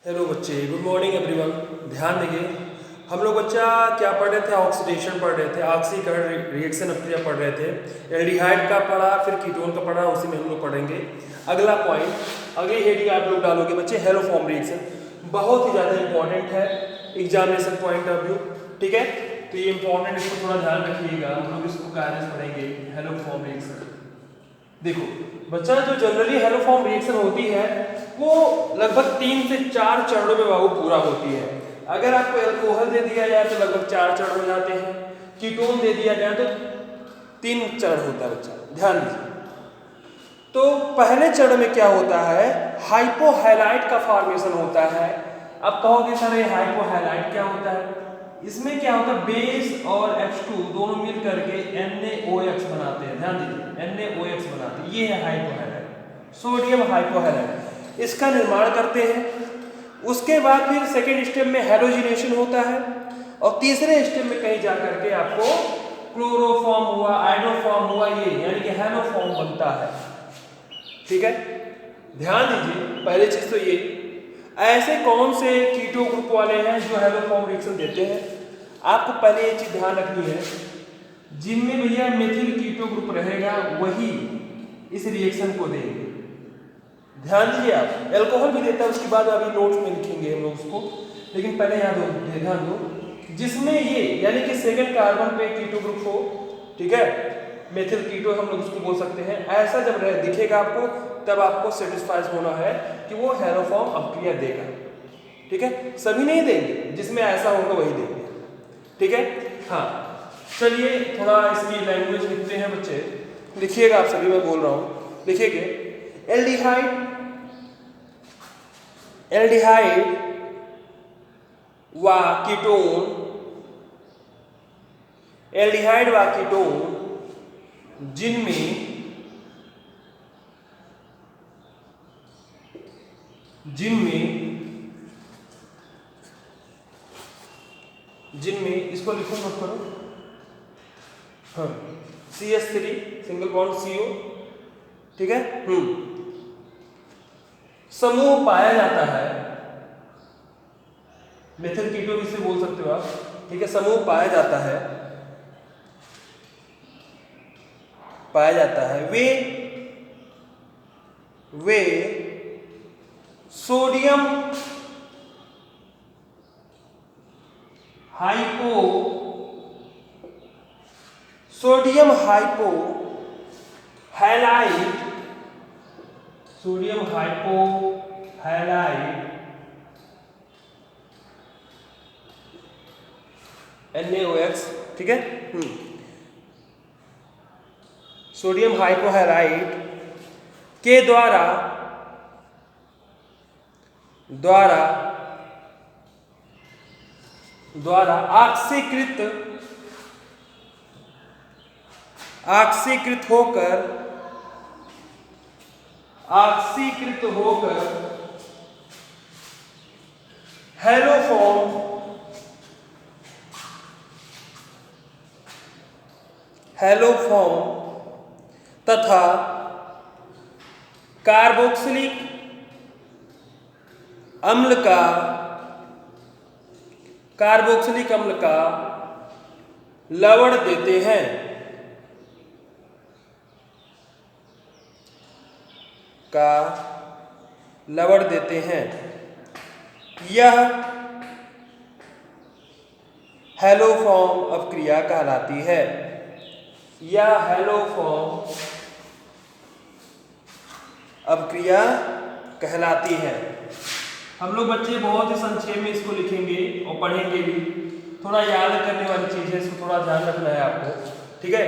Hello बच्चे, good morning everyone. ध्यान देंगे, हम लोग बच्चा क्या पढ़ रहे थे? ऑक्सीडेशन पढ़ रहे थे, ऑक्सीकरण रिएक्शन अभिक्रिया पढ़ रहे थे। एल्डिहाइड का पढ़ा, फिर कीटोन का पढ़ा, उसी में हम लोग पढ़ेंगे। अगला पॉइंट, अगली हेडिंग आप लोग डालोगे बच्चे, हेलोफॉर्म रिएक्शन। बहुत ही ज़्यादा इंपॉर्टेंट है एग्जामिनेशन पॉइंट ऑफ व्यू, ठीक है। तो ये इंपॉर्टेंट, इसको थोड़ा ध्यान रखिएगा। हम लोग इसको कायदे से पढ़ेंगे। हेलोफॉर्म रिएक्शन, देखो बच्चा, जो जनरली हेलोफॉर्म रिएक्शन होती है वो लगभग 3 से 4 चरणों में बाबू पूरा होती है। अगर आपको अल्कोहल दे दिया जाए तो लगभग 4 चरण हो जाते हैं, कीटोन दे दिया जाए तो 3 चरण होता है बच्चा, ध्यान दीजिए। तो पहले चरण में क्या होता है? हाइपोहैलाइड का फॉर्मेशन होता है। अब कहोगे सर ये हाइपोहैलाइड क्या होता है? इसमें क्या होता है, बेस और H2 दोनों मिल करके NaOH बनाते हैं। ध्यान दीजिए, NaOH बनाते हैं, ये है हाइपोहैलाइड, सोडियम हाइपोहैलाइड। इसका निर्माण करते हैं। उसके बाद फिर सेकेंड स्टेप में हैलोजिनेशन होता है, और तीसरे स्टेप में कहीं जा करके आपको क्लोरोफॉर्म हुआ, आइडोफॉर्म हुआ, ये यानी कि हैलोफॉर्म बनता है, ठीक है। ध्यान दीजिए, पहली चीज तो ये, ऐसे कौन से कीटो ग्रुप वाले हैं जो हेलोफॉर्म रिएक्शन देते हैं? आपको पहले ये चीज ध्यान रखनी है, जिनमें भैया मेथिल कीटो ग्रुप रहेगा वही इस रिएक्शन को देंगे। ध्यान दीजिए, आप अल्कोहल भी देता है, उसके बाद अभी नोट्स में लिखेंगे हम लोग उसको, लेकिन पहले ध्यान दो जिसमें ये यानी कि सेकंड कार्बन पे कीटो ग्रुप हो, ठीक है, मेथिल कीटो हम लोग उसको बोल सकते हैं। ऐसा जब दिखेगा आपको, तब आपको सेटिस्फाइड होना है कि वो हेलोफॉर्म अभिक्रिया देगा, ठीक है। सभी नहीं देंगे, जिसमें ऐसा होगा वही देंगे, ठीक है। हाँ, चलिए थोड़ा इसकी लैंग्वेज लिखते हैं बच्चे, लिखिएगा आप सभी, मैं बोल रहा हूँ, लिखिएगा। एल्डिहाइड व कीटोन, एल्डिहाइड व कीटोन जिनमें इसको लिखो मत करो, हाँ, CH3 सिंगल बॉन्ड CO, ठीक है, समूह पाया जाता है। मेथिल कीटो भी इसे बोल सकते हो आप, ठीक है। समूह पाया जाता है, वे सोडियम हाइपोहैलाइड NaOH, ठीक है, सोडियम हाइपोहैलाइड के द्वारा ऑक्सीकृत होकर हेलोफॉर्म तथा कार्बोक्सिलिक अम्ल का लवण देते हैं। यह हेलोफॉर्म अभिक्रिया कहलाती है। हम लोग बच्चे बहुत ही संक्षेप में इसको लिखेंगे और पढ़ेंगे भी। थोड़ा याद करने वाली चीज है, इसको थोड़ा ध्यान रखना है आपको, ठीक है।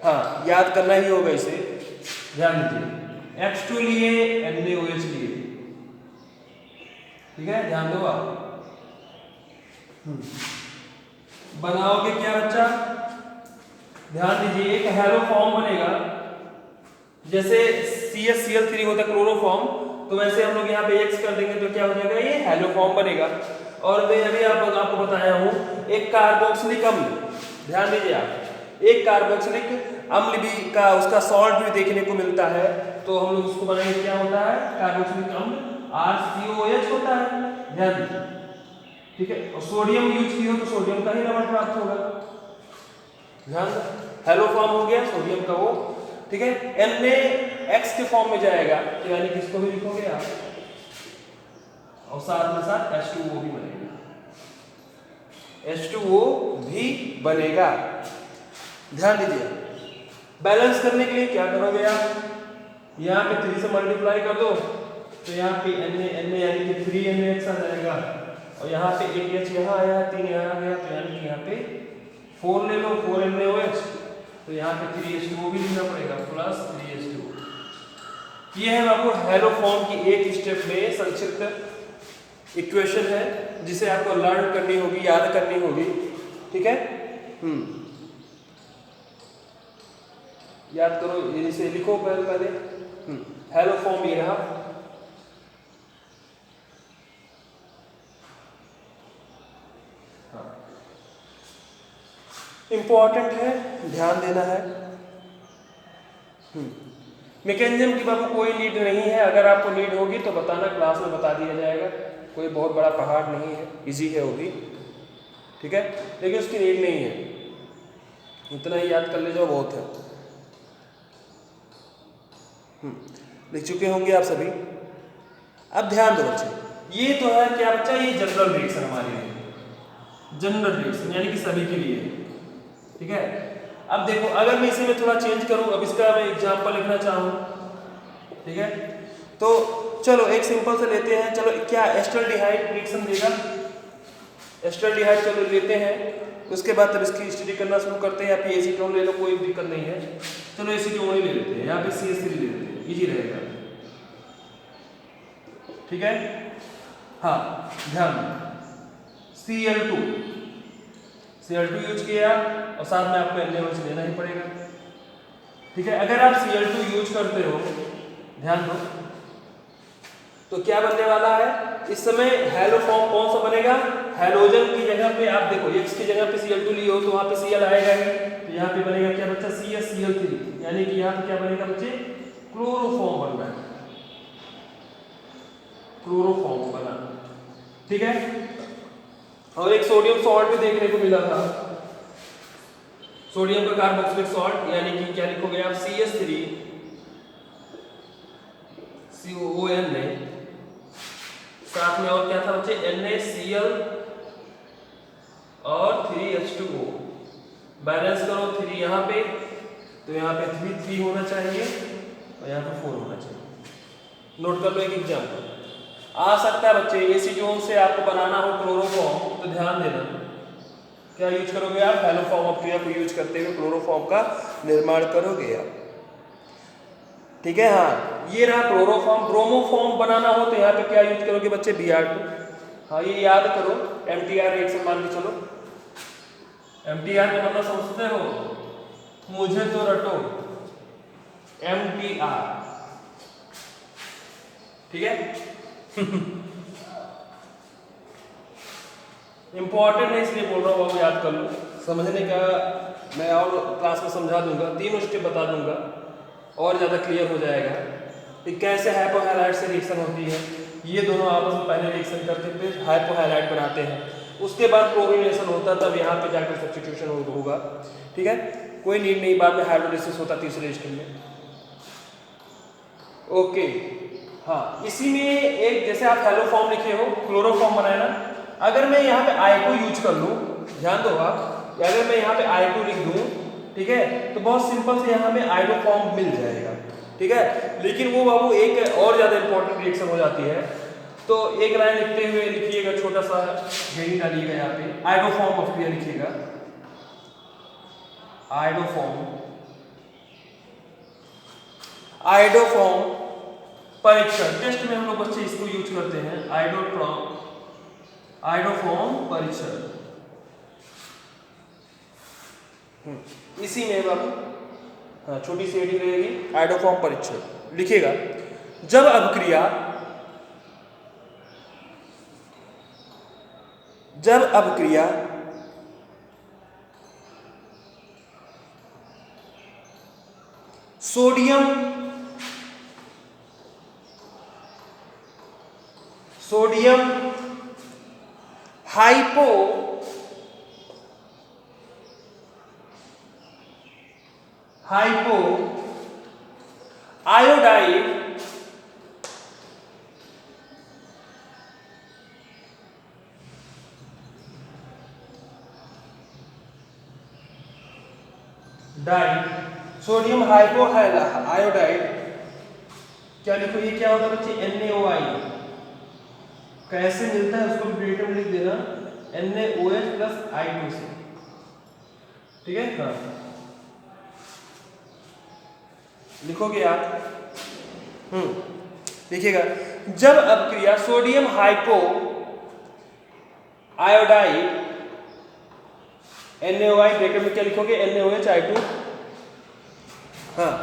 हाँ, याद करना ही होगा इसे, ध्यान दीजिए। H2 लिए, NaOH लिए, ठीक है, ध्यान दो आप। बनाओगे क्या बच्चा? ध्यान दीजिए, एक हेलोफॉर्म बनेगा, जैसे CH3 होता है क्लोरोफॉर्म, तो वैसे हम लोग यहाँ पे X कर देंगे तो क्या हो जाएगा, ये हेलोफॉर्म बनेगा। और मैं अभी आपको बताया हूँ, एक कार्बोक्सिलिक अम्ल, ध्यान दीजिए आप, एक कार्बोक्सिलिक अम्ल भी का उसका सॉल्ट भी देखने को मिलता है, तो हम लोग उसको बनाएंगे, क्या होता है, कार्बोक्सिलिक अम्ल RCOH होता है, ध्यान दीजिए, ठीक है। और सोडियम यूज किया तो सोडियम का ही नंबर प्राप्त होगा, ध्यान दो। हेलो फॉर्म हो गया सोडियम का वो, ठीक है। Na के फॉर्म में जाएगा तो यानी किसको भी लिखोगे आप, और साथ में साथ H2O भी बनेगा, H2O भी बनेगा, ध्यान दीजिए। बैलेंस करने के लिए क्या करोगे आप, यहाँ पे 3 से मल्टीप्लाई कर दो तो यहाँ पे Na यानी कि 3NaX आ जाएगा, और यहाँ पे 8H यहाँ आया, 3 यहाँ आ गया, तो यानी कि यहाँ पे 4 ले लो, 4NaOH, तो यहाँ पे 3H2O भी लेना पड़ेगा प्लस 3H2O। ये है बाबू हेलो फॉर्म की एक स्टेप में संक्षिप्त इक्वेशन है जिसे आपको लर्न करनी होगी, याद करनी होगी, ठीक है। याद करो, इसे लिखो पहले। हेलो फॉर्म ये रहा, इंपॉर्टेंट है, ध्यान देना है। मैकेनिज्म की बाबू कोई नीड नहीं है, अगर आपको नीड होगी तो बताना, क्लास में बता दिया जाएगा, कोई बहुत बड़ा पहाड़ नहीं है, इजी है वो भी, ठीक है, लेकिन उसकी नीड नहीं है, इतना ही याद कर ले जाओ बहुत है। लिख चुके होंगे आप सभी। अब ध्यान दो बच्चे, ये तो है क्या बच्चा, ये जनरल रिएक्शन हमारे लिए, जनरल रिएक्शन यानी कि सभी के लिए, ठीक है। अब देखो अगर मैं इसे में थोड़ा चेंज करूं, अब इसका मैं एग्जांपल लिखना चाहूँ, ठीक है, तो चलो एक सिंपल से लेते हैं, चलो क्या एस्टल्डिहाइड रिएक्शन देगा, एस्टल्डिहाइड चलो लेते हैं, उसके बाद तब इसकी स्टडी करना शुरू करते हैं, या फिर एसीटोन ले लो, कोई दिक्कत नहीं है, चलो एसीटोन ही ले लेते हैं, यहाँ पे CH3 ले लेते हैं, इजी रहेगा, ठीक है। हाँ ध्यान Cl2 यूज किया और साथ में आपको NaOH लेना ही पड़ेगा, ठीक है। अगर आप Cl2 यूज करते हो, ध्यान दो, तो क्या बनने वाला है इस समय, हेलो फॉर्म कौन सा बनेगा, हेलोजन की जगह पे आप देखो X की जगह पे Cl2 लिए हो तो वहां पे Cl आएगा ही, तो यहाँ पे बनेगा क्या बच्चा, CH-Cl3, यानी कि यहाँ पे क्या बनेगा बच्चे, क्लोरोफॉर्म बन रहा है, क्लोरोफॉर्म बना, ठीक है। और एक सोडियम सॉल्ट भी देखने को मिला था, सोडियम का कार्बोक्सिलिक सॉल्ट, यानी कि क्या लिखोगे आप, CH3 COON में, साथ में और क्या था बच्चे, NaCl और 3H2O, बैलेंस करो 3 यहाँ पे, तो यहाँ पे 3 होना चाहिए और यहाँ पे 4 होना चाहिए। नोट कर लो एक एग्जाम्पल, आ सकता है बच्चे एसीटोन से आपको बनाना हो क्लोरोफॉर्म, तो ध्यान देना क्या यूज करोगे आप, हेलो फॉर्म ऑफ क्रिया को यूज करते हुए क्लोरोफॉर्म का निर्माण करोगे आप, ठीक है। हाँ ये रहा क्लोरोफॉर्म। ब्रोमोफॉर्म बनाना हो तो यहाँ पे क्या यूज करोगे बच्चे, Br2। हाँ ये याद करो, MTR रिएक्शन मान के चलो, MTR का मतलब समझते हो, मुझे तो रटो, MTR, ठीक है। इंपॉर्टेंट है इसलिए बोल रहा हूँ, आप याद कर लो, समझने का मैं और क्लास में समझा दूंगा, 3 स्टेप बता दूंगा और ज़्यादा क्लियर हो जाएगा कि कैसे हाइपोहैलाइड से रिएक्शन होती है। ये दोनों आपस में पहले रिएक्शन करते हुए हाइपोहैलाइड बनाते हैं, उसके बाद क्लोरीनेशन होता है, तब यहाँ पे जाकर सब्स्टिट्यूशन होगा, ठीक है। कोई नीड नहीं, बाद में हाइड्रोलिसिस होता तीसरे स्टेप में, ओके। हाँ इसी में एक, जैसे आप हेलो फॉर्म लिखे हो, क्लोरोफॉर्म बनाए ना, अगर मैं यहाँ पे I2 यूज कर लूँ, ध्यान दो आप, अगर मैं यहाँ पे I2 लिख दूँ, ठीक है, तो बहुत सिंपल से यहाँ में I2 फॉर्म मिल जाएगा, ठीक है। लेकिन वो बाबू एक और ज़्यादा इंपॉर्टेंट रिएक्शन हो जाती है, तो एक लाइन लिखते हुए लिखिएगा, छोटा सा हेडिंग डालिएगा यहाँ पे, I2 फॉर्म ऑफ क्रिया लिखिएगा, I2 फॉर्म परीक्षण, टेस्ट में हम लोग बच्चे इसको यूज करते हैं, I2 फॉर्म परीक्षण, इसी में बाबू, हाँ छोटी सी हेडिंग रहेगी, I2 फॉर्म परीक्षण लिखिएगा। जब अभिक्रिया sodium hypo iodide sodium hypo iodide, क्या लिखो, ये क्या होता है बच्चे, NaOI। कैसे मिलता है उसको ब्रेकेट में लिख देना, NaOH प्लस I2 से, ठीक है। हाँ लिखोगे आप, लिखिएगा। जब अपक्रिया sodium hypoiodide NaOI bracket में क्या लिखोगे, NaOH I2 हाँ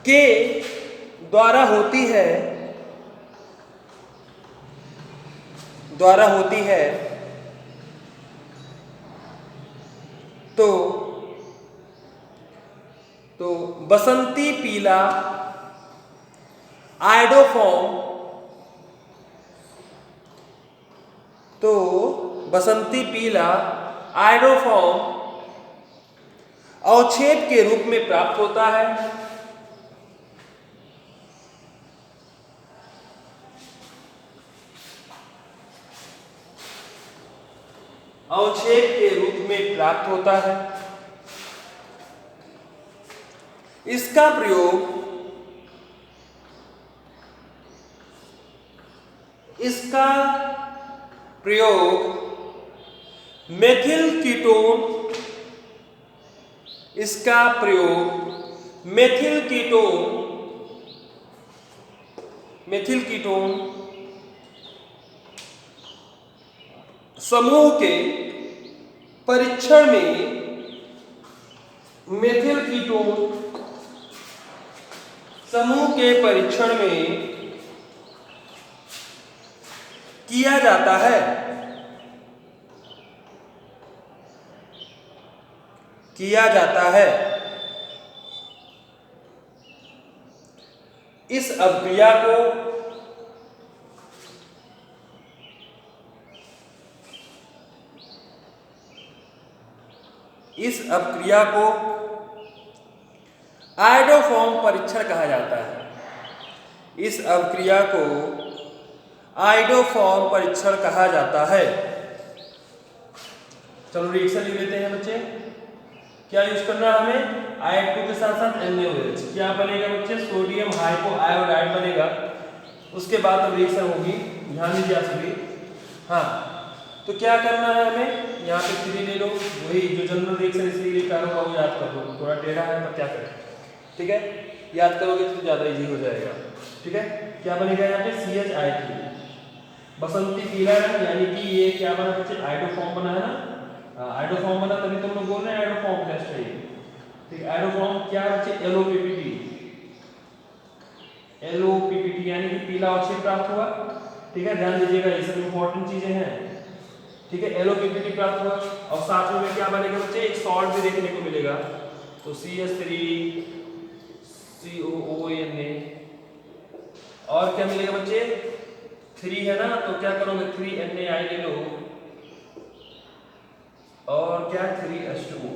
के द्वारा होती है तो बसंती पीला आयोडोफॉर्म अवक्षेप के रूप में प्राप्त होता है। इसका प्रयोग मेथिल कीटोन समूह के परीक्षण में किया जाता है। इस अभिक्रिया को आयोडोफॉर्म परीक्षण कहा जाता है। चलो रिएक्शन लिख लेते हैं बच्चे। क्या यूज करना है हमें, I2 के साथ साथ NaOH। क्या बनेगा बच्चे, सोडियम हाइपो आयोडाइड बनेगा। उसके बाद तो रिएक्शन होगी, ध्यान दीजिए आप सभी। हाँ तो क्या करना है हमें, यहाँ पे 3 ले लो, वही जो जनरल रिएक्शन इसलिए लिखा होगा वो याद कर लो। थोड़ा टेढ़ा है पर क्या करें, ठीक है, याद करोगे तो ज़्यादा इजी हो जाएगा, ठीक है। क्या बनेगा यहाँ पे, CH3 बसंती पीला रंग, यानी कि ये क्या बना बच्चे, आयोडोफॉर्म बना है ना। आयोडोफॉर्म बना तभी तुम लोग बोल रहे हैं आयोडोफॉर्म टेस्ट है ये, ठीक है। आयोडोफॉर्म क्या बच्चे, LOPPT यानी कि पीला अवक्षेप प्राप्त हुआ, ठीक है। ध्यान दीजिएगा, ये सब इंपॉर्टेंट चीजें हैं, ठीक है। LOPPT प्राप्त हुआ और साथ में क्या बनेगा बच्चे, एक सॉल्ट भी देखने को मिलेगा, तो CH3COONA और क्या मिलेगा बच्चे, 3 है ना, तो क्या करोगे 3NaI ले लो और क्या 3H2O।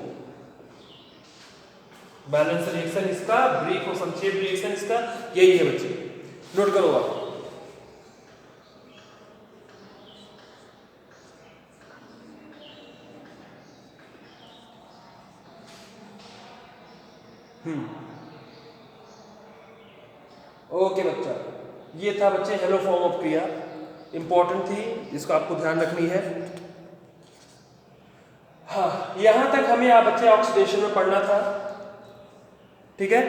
बैलेंस रिएक्शन इसका, ब्रीफ और संक्षेप रिएक्शन इसका यही है बच्चे, नोट करो आप। ओके बच्चा, ये था बच्चे हेलो फॉर्म ऑफ क्रिया, इंपॉर्टेंट थी, जिसको आपको ध्यान रखनी है। हाँ यहां तक हमें आप बच्चे ऑक्सीडेशन में पढ़ना था, ठीक है।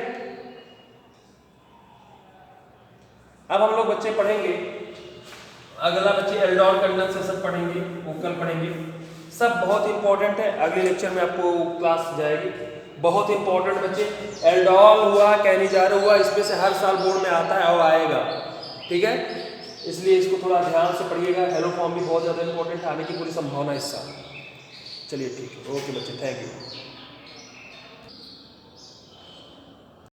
अब हम लोग बच्चे पढ़ेंगे अगला बच्चे एल्डोल कंडेंसेशन पढ़ेंगे, वो कल पढ़ेंगे, सब बहुत इंपॉर्टेंट है। अगले लेक्चर में आपको क्लास जाएगी, बहुत इंपॉर्टेंट बच्चे। एल्डोल हुआ, कैनिजार हुआ, इसमें से हर साल बोर्ड में आता है और आएगा, ठीक है, इसलिए इसको थोड़ा ध्यान से पढ़िएगा। हेलो फॉर्म भी बहुत ज़्यादा इंपॉर्टेंट है, आने की पूरी संभावना इस साल। चलिए ठीक है, ओके बच्चे, थैंक यू।